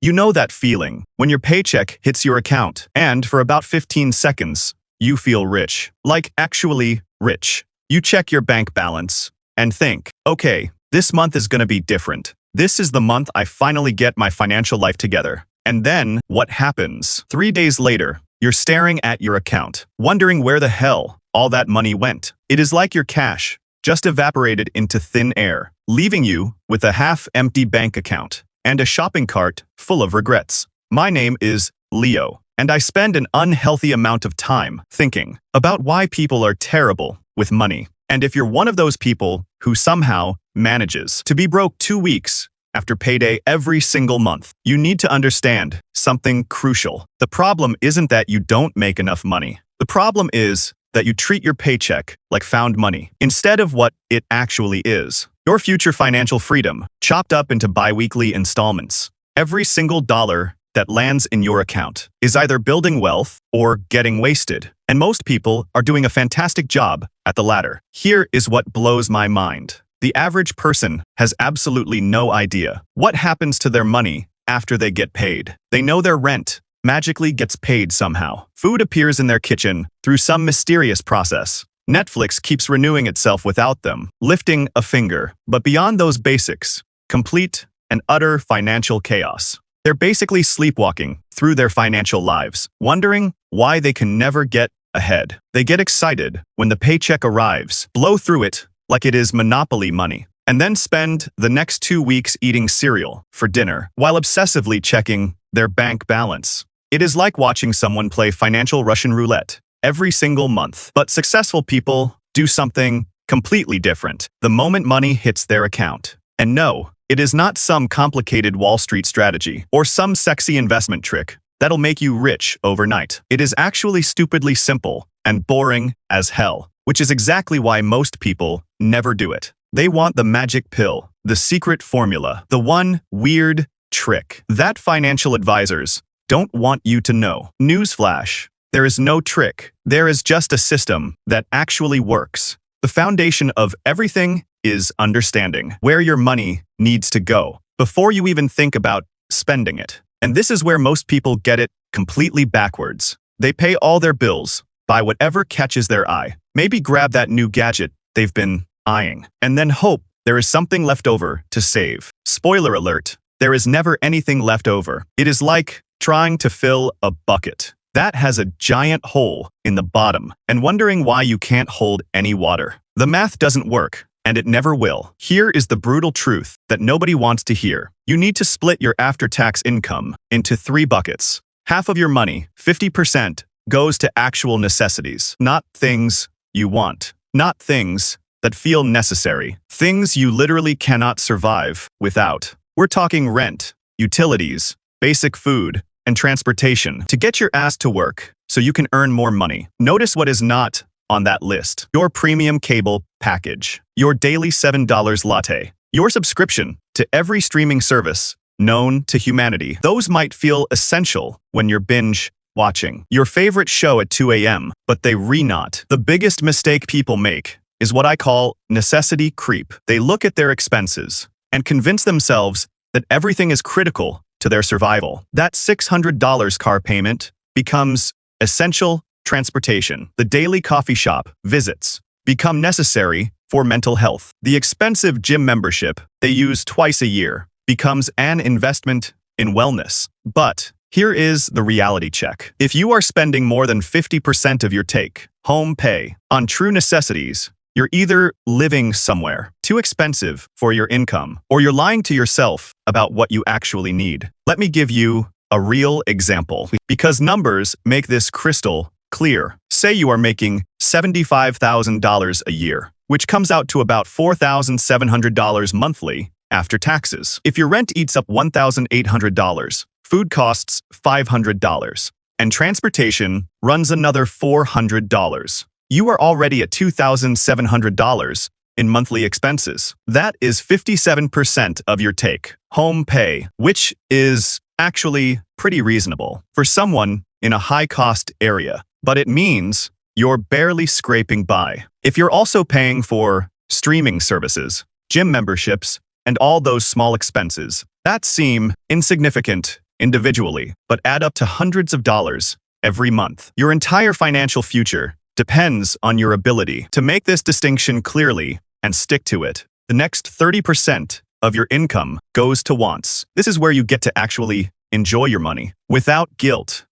You know that feeling when your paycheck hits your account and for about 15 seconds, you feel rich. Like actually rich. You check your bank balance and think, okay, this month is going to be different. This is the month I finally get my financial life together. And then what happens? 3 days later, you're staring at your account, wondering where the hell all that money went. It is like your cash just evaporated into thin air, leaving you with a half-empty bank account and a shopping cart full of regrets. My name is Leo, and I spend an unhealthy amount of time thinking about why people are terrible with money. And if you're one of those people who somehow manages to be broke 2 weeks after payday every single month, you need to understand something crucial. The problem isn't that you don't make enough money. The problem is that you treat your paycheck like found money instead of what it actually is. Your future financial freedom, chopped up into bi-weekly installments. Every single dollar that lands in your account is either building wealth or getting wasted. And most people are doing a fantastic job at the latter. Here is what blows my mind. The average person has absolutely no idea what happens to their money after they get paid. They know their rent magically gets paid somehow. Food appears in their kitchen through some mysterious process. Netflix keeps renewing itself without them, lifting a finger. But beyond those basics, complete and utter financial chaos. They're basically sleepwalking through their financial lives, wondering why they can never get ahead. They get excited when the paycheck arrives, blow through it like it is monopoly money, and then spend the next 2 weeks eating cereal for dinner while obsessively checking their bank balance. It is like watching someone play financial Russian roulette every single month. But successful people do something completely different the moment money hits their account. And no, it is not some complicated Wall Street strategy or some sexy investment trick that'll make you rich overnight. It is actually stupidly simple and boring as hell, which is exactly why most people never do it. They want the magic pill, the secret formula, the one weird trick that financial advisors don't want you to know. Newsflash, there is no trick. There is just a system that actually works. The foundation of everything is understanding where your money needs to go before you even think about spending it. And this is where most people get it completely backwards. They pay all their bills, buy whatever catches their eye, maybe grab that new gadget they've been eyeing, and then hope there is something left over to save. Spoiler alert, there is never anything left over. It is like trying to fill a bucket that has a giant hole in the bottom and wondering why you can't hold any water. The math doesn't work, and it never will. Here is the brutal truth that nobody wants to hear. You need to split your after-tax income into 3 buckets. Half of your money, 50%, goes to actual necessities, not things you want, not things that feel necessary, things you literally cannot survive without. We're talking rent, utilities, basic food, and transportation to get your ass to work so you can earn more money. Notice what is not on that list. Your premium cable package, your daily $7 latte, your subscription to every streaming service known to humanity. Those might feel essential when you're binge watching your favorite show at 2 a.m., but they not. The biggest mistake people make is what I call necessity creep. They look at their expenses and convince themselves that everything is critical to their survival. That $600 car payment becomes essential transportation. The daily coffee shop visits become necessary for mental health. The expensive gym membership they use twice a year becomes an investment in wellness. But here is the reality check. If you are spending more than 50% of your take-home pay on true necessities, you're either living somewhere too expensive for your income, or you're lying to yourself about what you actually need. Let me give you a real example, because numbers make this crystal clear. Say you are making $75,000 a year, which comes out to about $4,700 monthly after taxes. If your rent eats up $1,800, food costs $500, and transportation runs another $400. You are already at $2,700 in monthly expenses. That is 57% of your take-home pay, which is actually pretty reasonable for someone in a high-cost area. But it means you're barely scraping by. If you're also paying for streaming services, gym memberships, and all those small expenses that seem insignificant individually, but add up to hundreds of dollars every month. Your entire financial future depends on your ability to make this distinction clearly and stick to it. The next 30% of your income goes to wants. This is where you get to actually enjoy your money without guilt.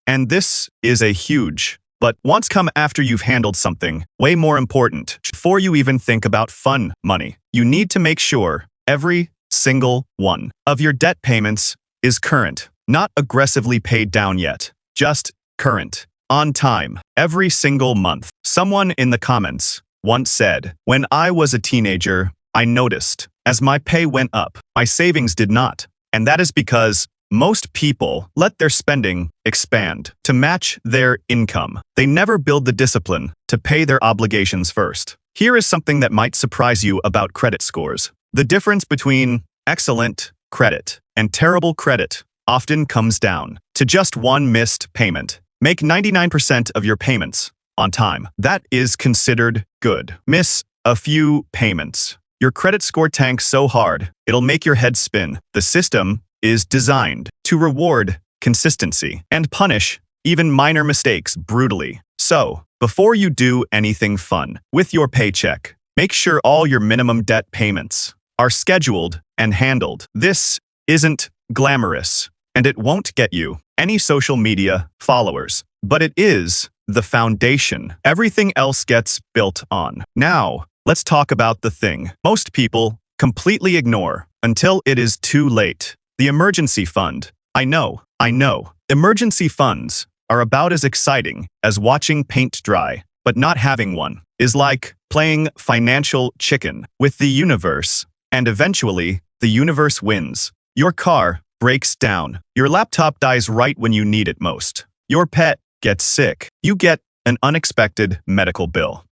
And this is a huge but wants come after you've handled something way more important. Before you even think about fun money, you need to make sure every single one of your debt payments is current, not aggressively paid down yet, just current, on time, every single month. Someone in the comments once said, "When I was a teenager, I noticed as my pay went up, my savings did not." And that is because most people let their spending expand to match their income. They never build the discipline to pay their obligations first. Here is something that might surprise you about credit scores. The difference between excellent credit and terrible credit often comes down to just one missed payment. Make 99% of your payments on time. That is considered good. Miss a few payments, your credit score tanks so hard, it'll make your head spin. The system is designed to reward consistency and punish even minor mistakes brutally. So, before you do anything fun with your paycheck, make sure all your minimum debt payments are scheduled and handled. This isn't glamorous, and it won't get you any social media followers, but it is the foundation everything else gets built on. Now, let's talk about the thing most people completely ignore until it is too late. The emergency fund. I know. Emergency funds are about as exciting as watching paint dry, but not having one is like playing financial chicken with the universe, and eventually, the universe wins. Your car breaks down. Your laptop dies right when you need it most. Your pet gets sick. You get an unexpected medical bill.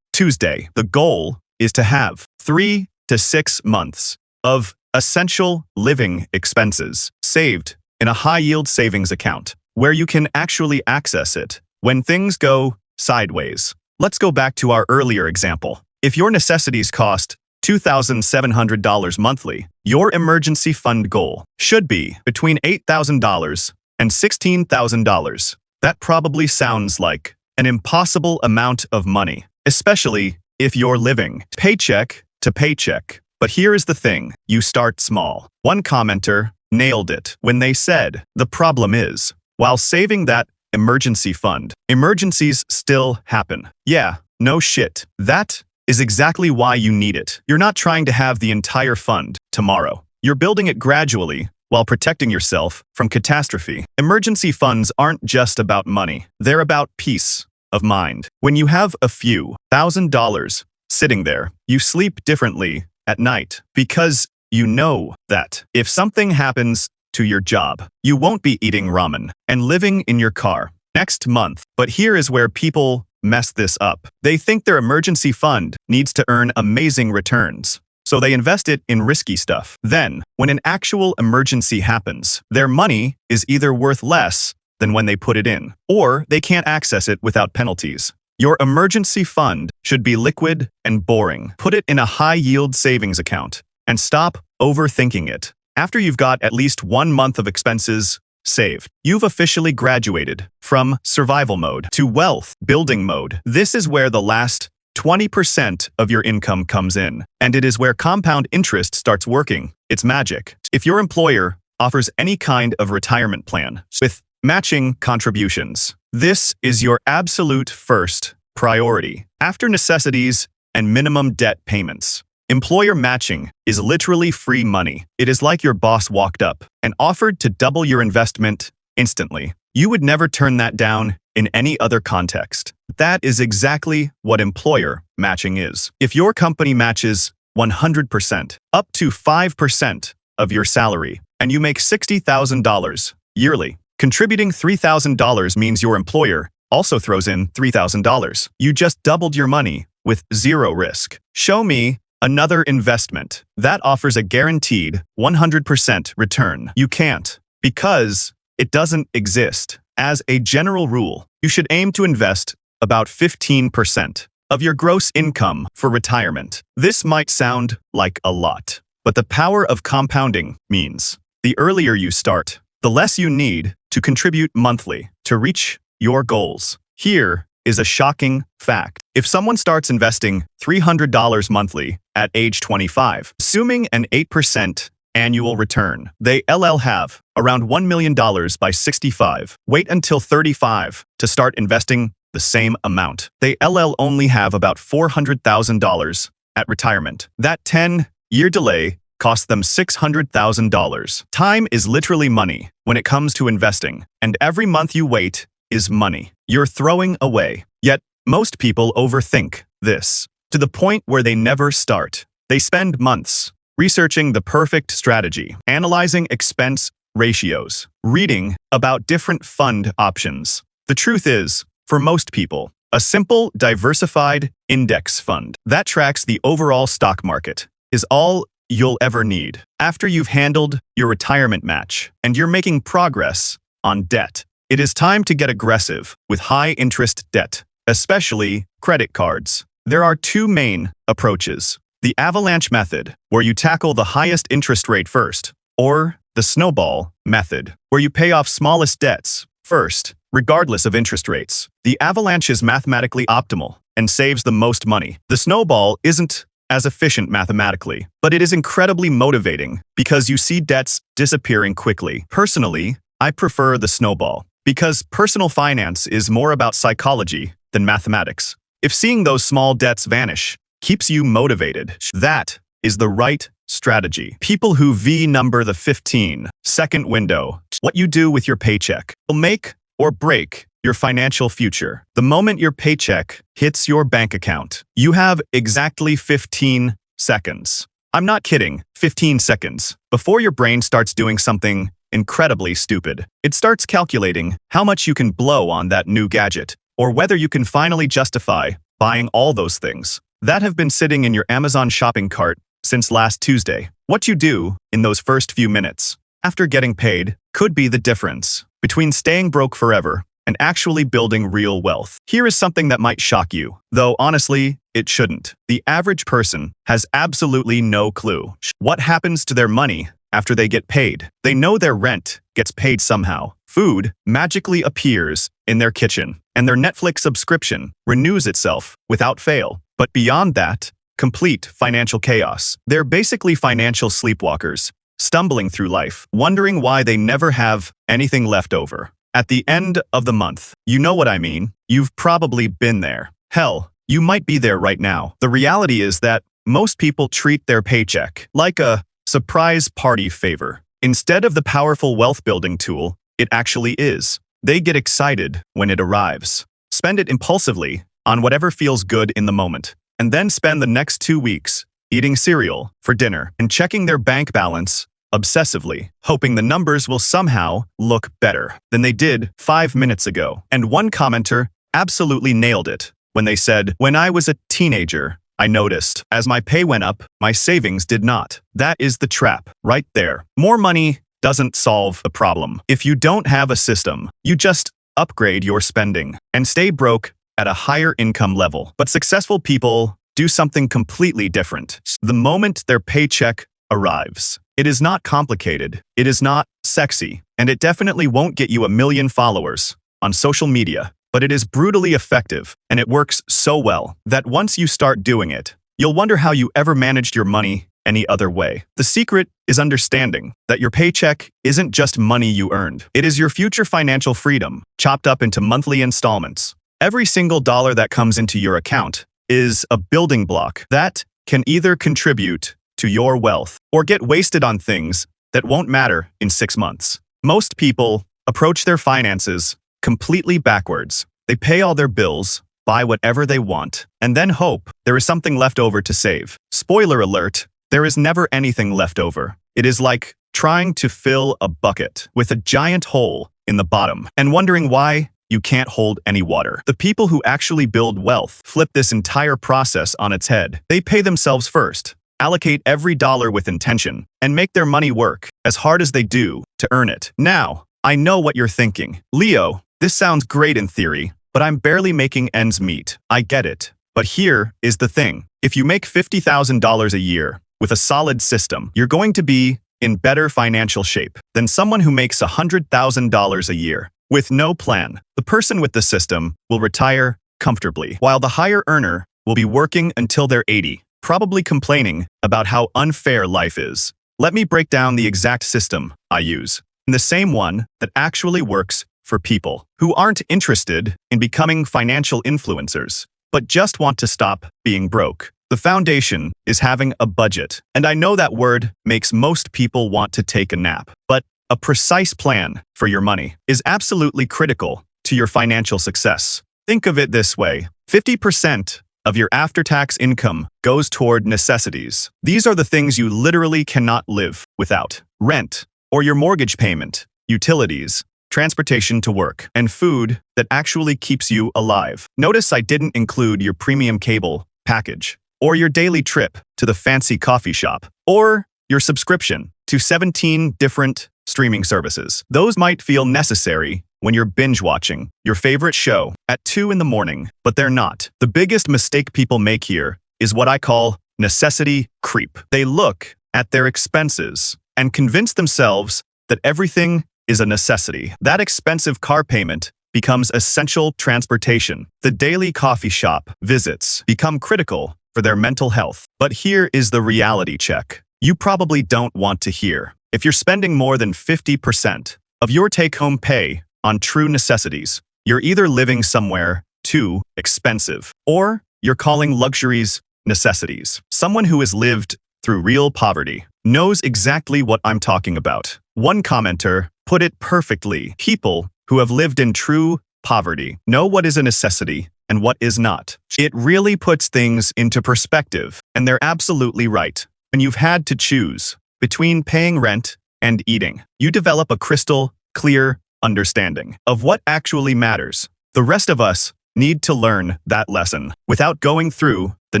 Tuesday. The goal is to have 3 to 6 months of essential living expenses saved in a high-yield savings account where you can actually access it when things go sideways. Let's go back to our earlier example. If your necessities cost $2,700 monthly, your emergency fund goal should be between $8,000 and $16,000. That probably sounds like an impossible amount of money, especially if you're living paycheck to paycheck. But here is the thing, you start small. One commenter nailed it when they said, the problem is, while saving that emergency fund, emergencies still happen. Yeah, no shit. That is exactly why you need it. You're not trying to have the entire fund tomorrow. You're building it gradually while protecting yourself from catastrophe. Emergency funds aren't just about money. They're about peace of mind. When you have a few $1,000 sitting there, you sleep differently at night because you know that if something happens to your job, you won't be eating ramen and living in your car next month. But here is where people mess this up. They think their emergency fund needs to earn amazing returns, so they invest it in risky stuff. Then, when an actual emergency happens, their money is either worth less than when they put it in, or they can't access it without penalties. Your emergency fund should be liquid and boring. Put it in a high-yield savings account and stop overthinking it. After you've got at least 1 month of expenses saved, you've officially graduated from survival mode to wealth building mode. This is where the last 20% of your income comes in, and it is where compound interest starts working. It's magic. If your employer offers any kind of retirement plan with matching contributions, this is your absolute first priority. After necessities and minimum debt payments, employer matching is literally free money. It is like your boss walked up and offered to double your investment instantly. You would never turn that down in any other context. That is exactly what employer matching is. If your company matches 100%, up to 5% of your salary, and you make $60,000 yearly, contributing $3,000 means your employer also throws in $3,000. You just doubled your money with zero risk. Show me another investment that offers a guaranteed 100% return. You can't, because it doesn't exist. As a general rule, you should aim to invest about 15% of your gross income for retirement. This might sound like a lot, but the power of compounding means the earlier you start, the less you need to contribute monthly to reach your goals. Here is a shocking fact. If someone starts investing $300 monthly at age 25, assuming an 8% annual return, they'll have around $1 million by 65. Wait until 35 to start investing the same amount. They'll only have about $400,000 at retirement. That 10-year delay cost them $600,000. Time is literally money when it comes to investing, and every month you wait is money you're throwing away. Yet, most people overthink this to the point where they never start. They spend months researching the perfect strategy, analyzing expense ratios, reading about different fund options. The truth is, for most people, a simple, diversified index fund that tracks the overall stock market is all you'll ever need. After you've handled your retirement match and you're making progress on debt, it is time to get aggressive with high-interest debt, especially credit cards. There are two main approaches: the Avalanche method, where you tackle the highest interest rate first, or the Snowball method, where you pay off smallest debts first, regardless of interest rates. The Avalanche is mathematically optimal and saves the most money. The Snowball isn't as efficient mathematically, but it is incredibly motivating because you see debts disappearing quickly. Personally, I prefer the Snowball because personal finance is more about psychology than mathematics. If seeing those small debts vanish keeps you motivated, that is the right strategy. People who number the 15-second window. What you do with your paycheck will make or break your financial future. The moment your paycheck hits your bank account, you have exactly 15 seconds. I'm not kidding, 15 seconds before your brain starts doing something incredibly stupid. It starts calculating how much you can blow on that new gadget, or whether you can finally justify buying all those things that have been sitting in your Amazon shopping cart since last Tuesday. What you do in those first few minutes after getting paid could be the difference between staying broke forever and actually building real wealth. Here is something that might shock you, though honestly, it shouldn't. The average person has absolutely no clue what happens to their money after they get paid. They know their rent gets paid somehow. Food magically appears in their kitchen, and their Netflix subscription renews itself without fail. But beyond that, complete financial chaos. They're basically financial sleepwalkers, stumbling through life, wondering why they never have anything left over at the end of the month. You know what I mean? You've probably been there. Hell, you might be there right now. The reality is that most people treat their paycheck like a surprise party favor. Instead of the powerful wealth-building tool it actually is, they get excited when it arrives, spend it impulsively on whatever feels good in the moment, and then spend the next 2 weeks eating cereal for dinner and checking their bank balance obsessively, hoping the numbers will somehow look better than they did 5 minutes ago. And one commenter absolutely nailed it when they said, "When I was a teenager, I noticed as my pay went up, my savings did not." That is the trap right there. More money doesn't solve the problem. If you don't have a system, you just upgrade your spending and stay broke at a higher income level. But successful people do something completely different. The moment their paycheck arrives, it is not complicated, it is not sexy, and it definitely won't get you 1 million followers on social media. But it is brutally effective, and it works so well that once you start doing it, you'll wonder how you ever managed your money any other way. The secret is understanding that your paycheck isn't just money you earned. It is your future financial freedom, chopped up into monthly installments. Every single dollar that comes into your account is a building block that can either contribute to your wealth or get wasted on things that won't matter in 6 months. Most people approach their finances completely backwards. They pay all their bills, buy whatever they want, and then hope there is something left over to save. Spoiler alert, there is never anything left over. It is like trying to fill a bucket with a giant hole in the bottom and wondering why you can't hold any water. The people who actually build wealth flip this entire process on its head. They pay themselves first, allocate every dollar with intention, and make their money work as hard as they do to earn it. Now, I know what you're thinking. Leo, this sounds great in theory, but I'm barely making ends meet. I get it. But here is the thing. If you make $50,000 a year with a solid system, you're going to be in better financial shape than someone who makes $100,000 a year. With no plan, the person with the system will retire comfortably, while the higher earner will be working until they're 80, probably complaining about how unfair life is. Let me break down the exact system I use, and the same one that actually works for people who aren't interested in becoming financial influencers, but just want to stop being broke. The foundation is having a budget, and I know that word makes most people want to take a nap, but a precise plan for your money is absolutely critical to your financial success. Think of it this way: 50% of your after-tax income goes toward necessities. These are the things you literally cannot live without: rent, or your mortgage payment, utilities, transportation to work, and food that actually keeps you alive. Notice I didn't include your premium cable package, or your daily trip to the fancy coffee shop, or your subscription to 17 different streaming services. Those might feel necessary when you're binge-watching your favorite show at 2 in the morning, but they're not. The biggest mistake people make here is what I call necessity creep. They look at their expenses and convince themselves that everything is a necessity. That expensive car payment becomes essential transportation. The daily coffee shop visits become critical for their mental health. But here is the reality check you probably don't want to hear. If you're spending more than 50% of your take-home pay on true necessities, you're either living somewhere too expensive, or you're calling luxuries necessities. Someone who has lived through real poverty knows exactly what I'm talking about. One commenter put it perfectly: people who have lived in true poverty know what is a necessity and what is not. It really puts things into perspective, and they're absolutely right. When you've had to choose between paying rent and eating, you develop a crystal clear understanding of what actually matters. The rest of us need to learn that lesson without going through the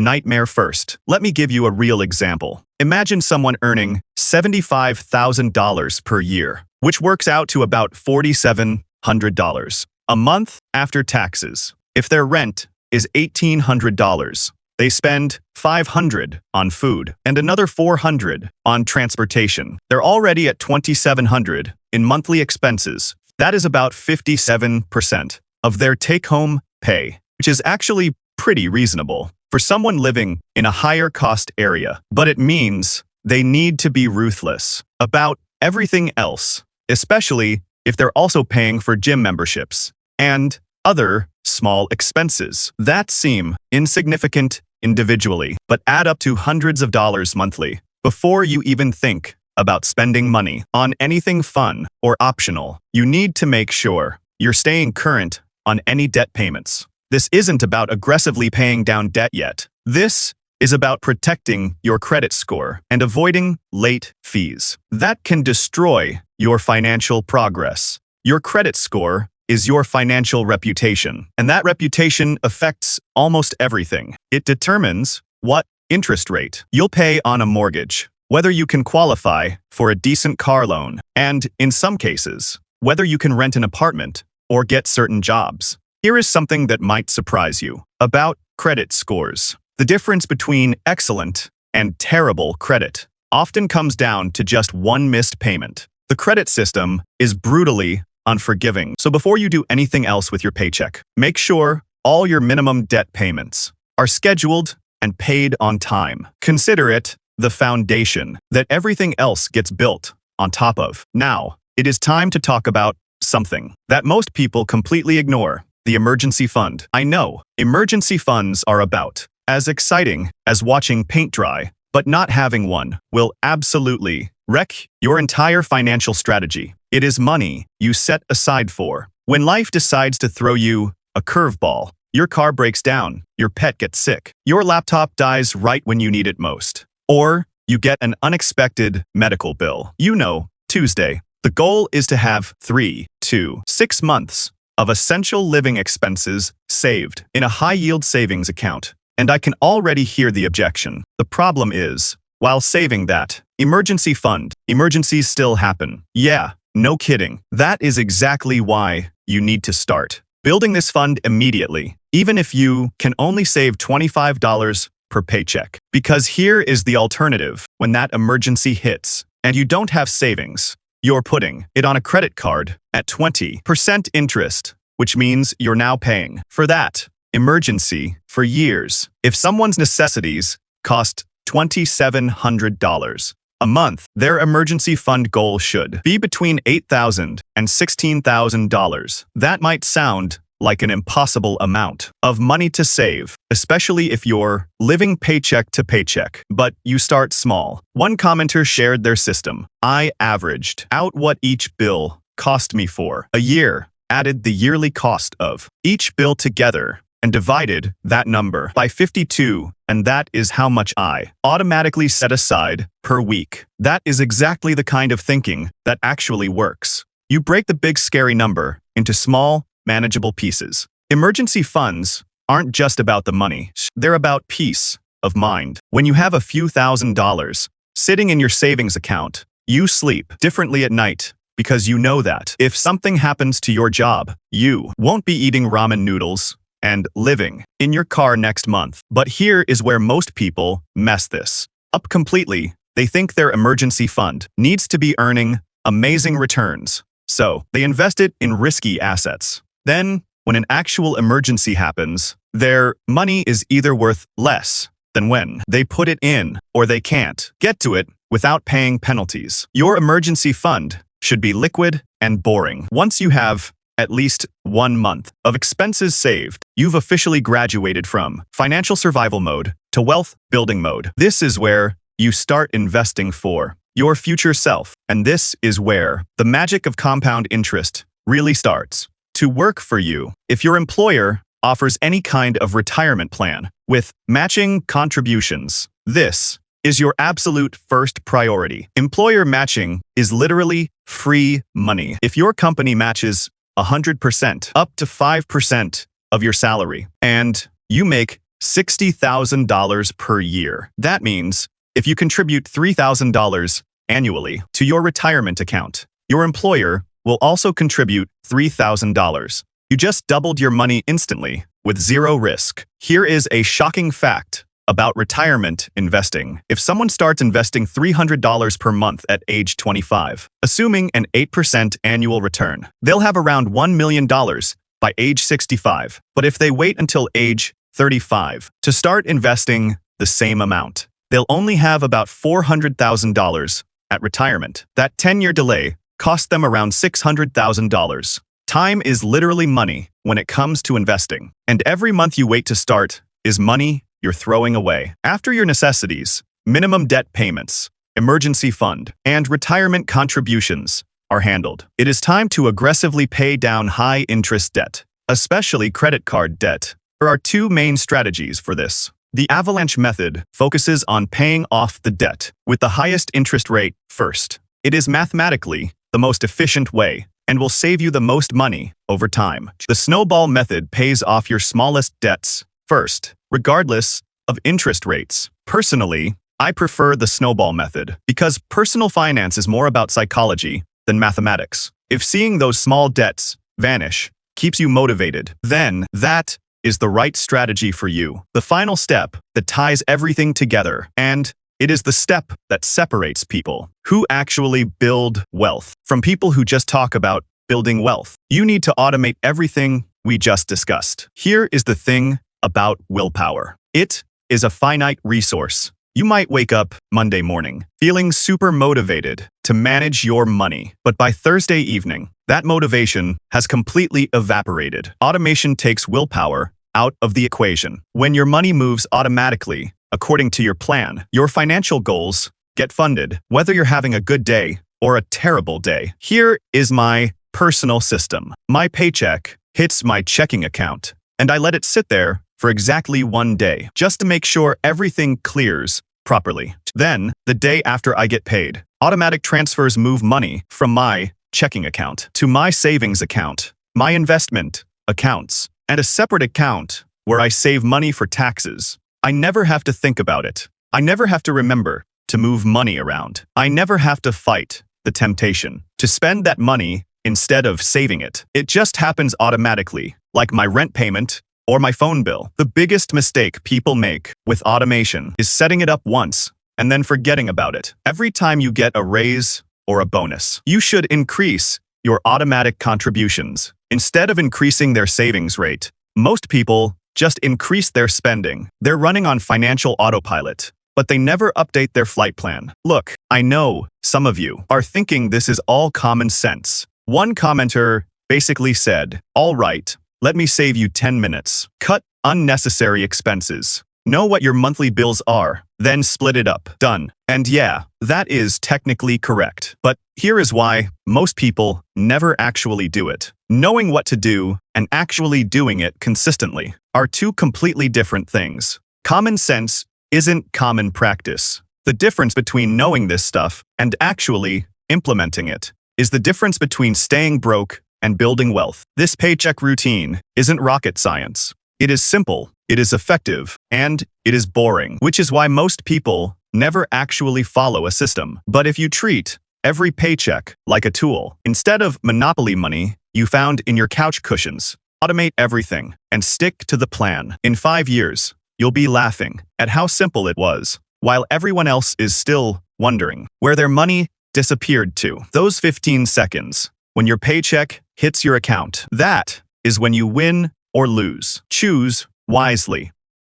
nightmare first. Let me give you a real example. Imagine someone earning $75,000 per year, which works out to about $4,700 a month after taxes. If their rent is $1,800, they spend $500 on food and another $400 on transportation. They're already at $2,700 in monthly expenses. That is about 57% of their take-home pay, which is actually pretty reasonable for someone living in a higher cost area. But it means they need to be ruthless about everything else, especially if they're also paying for gym memberships and other small expenses that seem insignificant individually, but add up to hundreds of dollars monthly. Before you even think about spending money on anything fun or optional, you need to make sure you're staying current on any debt payments. This isn't about aggressively paying down debt yet. This is about protecting your credit score and avoiding late fees. That can destroy your financial progress. Your credit score is your financial reputation, and that reputation affects almost everything. It determines what interest rate you'll pay on a mortgage, whether you can qualify for a decent car loan, and, in some cases, whether you can rent an apartment or get certain jobs. Here is something that might surprise you about credit scores. The difference between excellent and terrible credit often comes down to just one missed payment. The credit system is brutally unforgiving. So before you do anything else with your paycheck, make sure all your minimum debt payments are scheduled and paid on time. Consider it the foundation that everything else gets built on top of. Now, it is time to talk about something that most people completely ignore: the emergency fund. I know, emergency funds are about as exciting as watching paint dry, but not having one will absolutely wreck your entire financial strategy. It is money you set aside for when life decides to throw you a curveball. Your car breaks down, your pet gets sick, your laptop dies right when you need it most, or you get an unexpected medical bill. You know, Tuesday. The goal is to have 3 to 6 months of essential living expenses saved in a high-yield savings account. And I can already hear the objection. The problem is, while saving that emergency fund, emergencies still happen. Yeah, no kidding. That is exactly why you need to start building this fund immediately, even if you can only save $25 per paycheck. Because here is the alternative: when that emergency hits, and you don't have savings, you're putting it on a credit card at 20% interest, which means you're now paying for that emergency for years. If someone's necessities cost $2,700 a month, their emergency fund goal should be between $8,000 and $16,000. That might sound like an impossible amount of money to save, especially if you're living paycheck to paycheck. But you start small. One commenter shared their system. I averaged out what each bill cost me for a year, added the yearly cost of each bill together, and divided that number by 52, and that is how much I automatically set aside per week. That is exactly the kind of thinking that actually works. You break the big scary number into small, manageable pieces. Emergency funds aren't just about the money. They're about peace of mind. When you have a few $1,000s sitting in your savings account, you sleep differently at night because you know that if something happens to your job, you won't be eating ramen noodles and living in your car next month. But here is where most people mess this up completely. They think their emergency fund needs to be earning amazing returns, so they invest it in risky assets. Then, when an actual emergency happens, their money is either worth less than when they put it in, or they can't get to it without paying penalties. Your emergency fund should be liquid and boring. Once you have at least 1 month of expenses saved, you've officially graduated from financial survival mode to wealth building mode. This is where you start investing for your future self, and this is where the magic of compound interest really starts to work for you. If your employer offers any kind of retirement plan with matching contributions, this is your absolute first priority. Employer matching is literally free money. If your company matches 100% up to 5% of your salary, and you make $60,000 per year, that means if you contribute $3,000 annually to your retirement account, your employer will also contribute $3,000. You just doubled your money instantly with zero risk. Here is a shocking fact about retirement investing. If someone starts investing $300 per month at age 25, assuming an 8% annual return, they'll have around $1 million by age 65. But if they wait until age 35 to start investing the same amount, they'll only have about $400,000 at retirement. That 10-year delay cost them around $600,000. Time is literally money when it comes to investing, and every month you wait to start is money you're throwing away. After your necessities, minimum debt payments, emergency fund, and retirement contributions are handled, it is time to aggressively pay down high-interest debt, especially credit card debt. There are two main strategies for this. The Avalanche method focuses on paying off the debt with the highest interest rate first. It is mathematically the most efficient way and will save you the most money over time. The Snowball method pays off your smallest debts first, regardless of interest rates. Personally, I prefer the Snowball method because personal finance is more about psychology than mathematics. If seeing those small debts vanish keeps you motivated, then that is the right strategy for you. The final step that ties everything together, and it is the step that separates people who actually build wealth from people who just talk about building wealth. You need to automate everything we just discussed. Here is the thing about willpower. It is a finite resource. You might wake up Monday morning feeling super motivated to manage your money, but by Thursday evening, that motivation has completely evaporated. Automation takes willpower out of the equation. When your money moves automatically, according to your plan, your financial goals get funded, whether you're having a good day or a terrible day. Here is my personal system. My paycheck hits my checking account, and I let it sit there for exactly 1 day, just to make sure everything clears properly. Then, the day after I get paid, automatic transfers move money from my checking account to my savings account, my investment accounts, and a separate account where I save money for taxes. I never have to think about it. I never have to remember to move money around. I never have to fight the temptation to spend that money instead of saving it. It just happens automatically, like my rent payment or my phone bill. The biggest mistake people make with automation is setting it up once and then forgetting about it. Every time you get a raise or a bonus, you should increase your automatic contributions. Instead of increasing their savings rate, most people just increase their spending. They're running on financial autopilot, but they never update their flight plan. Look, I know some of you are thinking this is all common sense. One commenter basically said, "All right, let me save you 10 minutes. Cut unnecessary expenses. Know what your monthly bills are, then split it up. Done." And yeah, that is technically correct. But here is why most people never actually do it. Knowing what to do and actually doing it consistently are two completely different things. Common sense isn't common practice. The difference between knowing this stuff and actually implementing it is the difference between staying broke and building wealth. This paycheck routine isn't rocket science. It is simple, it is effective, and it is boring, which is why most people never actually follow a system. But if you treat every paycheck like a tool, instead of monopoly money you found in your couch cushions, automate everything and stick to the plan. In 5 years, you'll be laughing at how simple it was, while everyone else is still wondering where their money disappeared to. Those 15 seconds, when your paycheck hits your account, that is when you win or lose. Choose wisely.